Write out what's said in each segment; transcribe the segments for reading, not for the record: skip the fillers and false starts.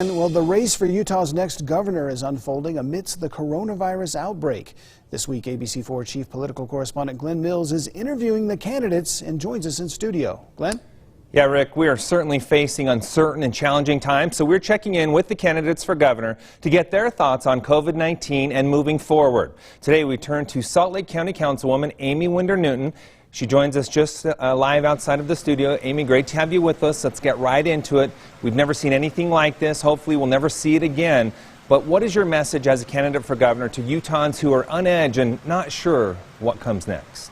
Well, the race for Utah's next governor is unfolding amidst the coronavirus outbreak. This week, ABC4 chief political correspondent Glenn Mills is interviewing the candidates and joins us in studio. Glenn? Yeah, Rick, we are certainly facing uncertain and challenging times, so we're checking in with the candidates for governor to get their thoughts on COVID-19 and moving forward. Today, we turn to Salt Lake County Councilwoman Amy Winder-Newton. She joins us just live outside of the studio. Amy, great to have you with us. Let's get right into it. We've never seen anything like this. Hopefully, we'll never see it again. But what is your message as a candidate for governor to Utahns who are on edge and not sure what comes next?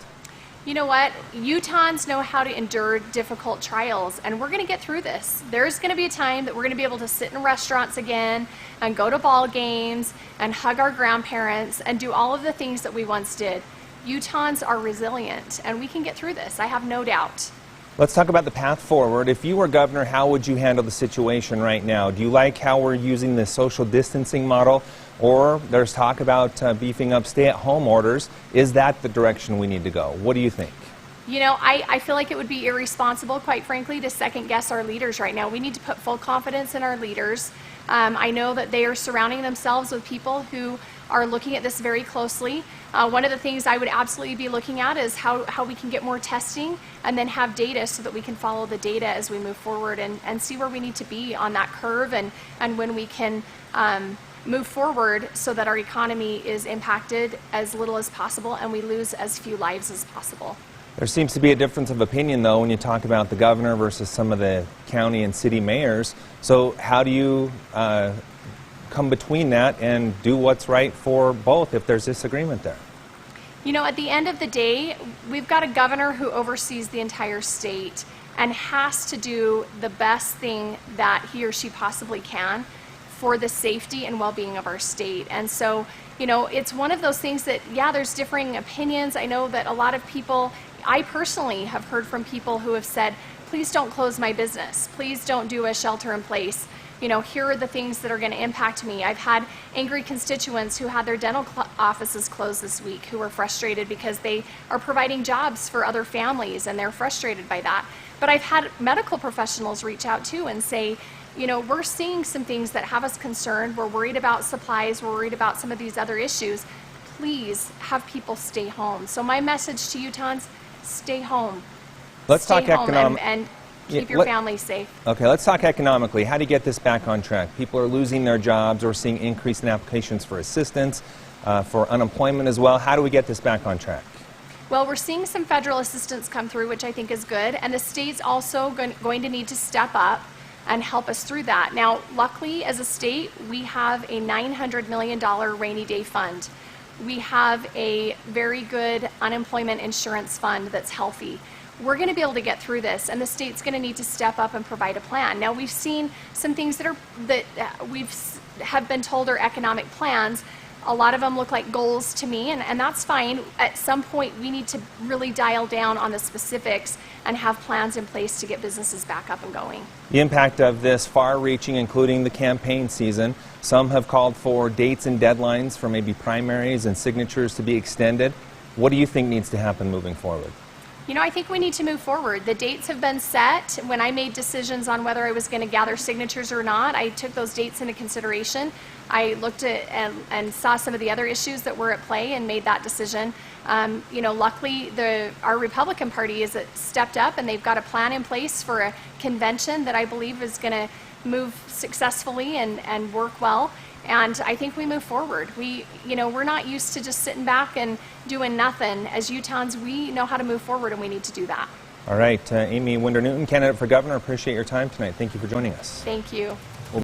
You know what? Utahns know how to endure difficult trials, and we're going to get through this. There's going to be a time that we're going to be able to sit in restaurants again and go to ball games and hug our grandparents and do all of the things that we once did. Utahns are resilient, and we can get through this. I have no doubt. Let's talk about the path forward. If you were governor, how would you handle the situation right now? Do you like how we're using the social distancing model? Or there's talk about beefing up stay-at-home orders. Is that the direction we need to go? What do you think? You know, I feel like it would be irresponsible, quite frankly, to second-guess our leaders right now. We need to put full confidence in our leaders. I know that they are surrounding themselves with people who are looking at this very closely. One of the things I would absolutely be looking at is how we can get more testing and then have data so that we can follow the data as we move forward and see where we need to be on that curve and when we can move forward so that our economy is impacted as little as possible and we lose as few lives as possible. There seems to be a difference of opinion, though, when you talk about the governor versus some of the county and city mayors. So how do you come between that and do what's right for both if there's disagreement there? You know, at the end of the day, we've got a governor who oversees the entire state and has to do the best thing that he or she possibly can for the safety and well-being of our state. And so, you know, it's one of those things that, yeah, there's differing opinions. I know that a lot of people, I personally have heard from people who have said, please don't close my business. Please don't do a shelter in place. You know, here are the things that are going to impact me. I've had angry constituents who had their dental offices closed this week who were frustrated because they are providing jobs for other families and they're frustrated by that. But I've had medical professionals reach out too and say, you know, we're seeing some things that have us concerned. We're worried about supplies. We're worried about some of these other issues. Please have people stay home. So my message to Utahns, stay home. Let's talk economic and keep your family safe. Okay, let's talk economically. How do you get this back on track? People are losing their jobs. We're seeing increase in applications for assistance, for unemployment as well. How do we get this back on track? Well, we're seeing some federal assistance come through, which I think is good, and the state's also going to need to step up and help us through that. Now, luckily, as a state, we have a $900 million rainy day fund. We have a very good unemployment insurance fund that's healthy. We're going to be able to get through this, and the state's going to need to step up and provide a plan. Now, we've seen some things that have been told are economic plans. A lot of them look like goals to me, and that's fine. At some point, we need to really dial down on the specifics and have plans in place to get businesses back up and going. The impact of this far-reaching, including the campaign season. Some have called for dates and deadlines for maybe primaries and signatures to be extended. What do you think needs to happen moving forward? You know, I think we need to move forward. The dates have been set. When I made decisions on whether I was going to gather signatures or not, I took those dates into consideration. I looked at and saw some of the other issues that were at play and made that decision. You know, luckily, our Republican Party has stepped up and they've got a plan in place for a convention that I believe is going to move successfully and work well. And I think we move forward. We're not used to just sitting back and doing nothing. As Utahns, we know how to move forward, and we need to do that. All right, Amy Winder-Newton, candidate for governor, appreciate your time tonight. Thank you for joining us. Thank you.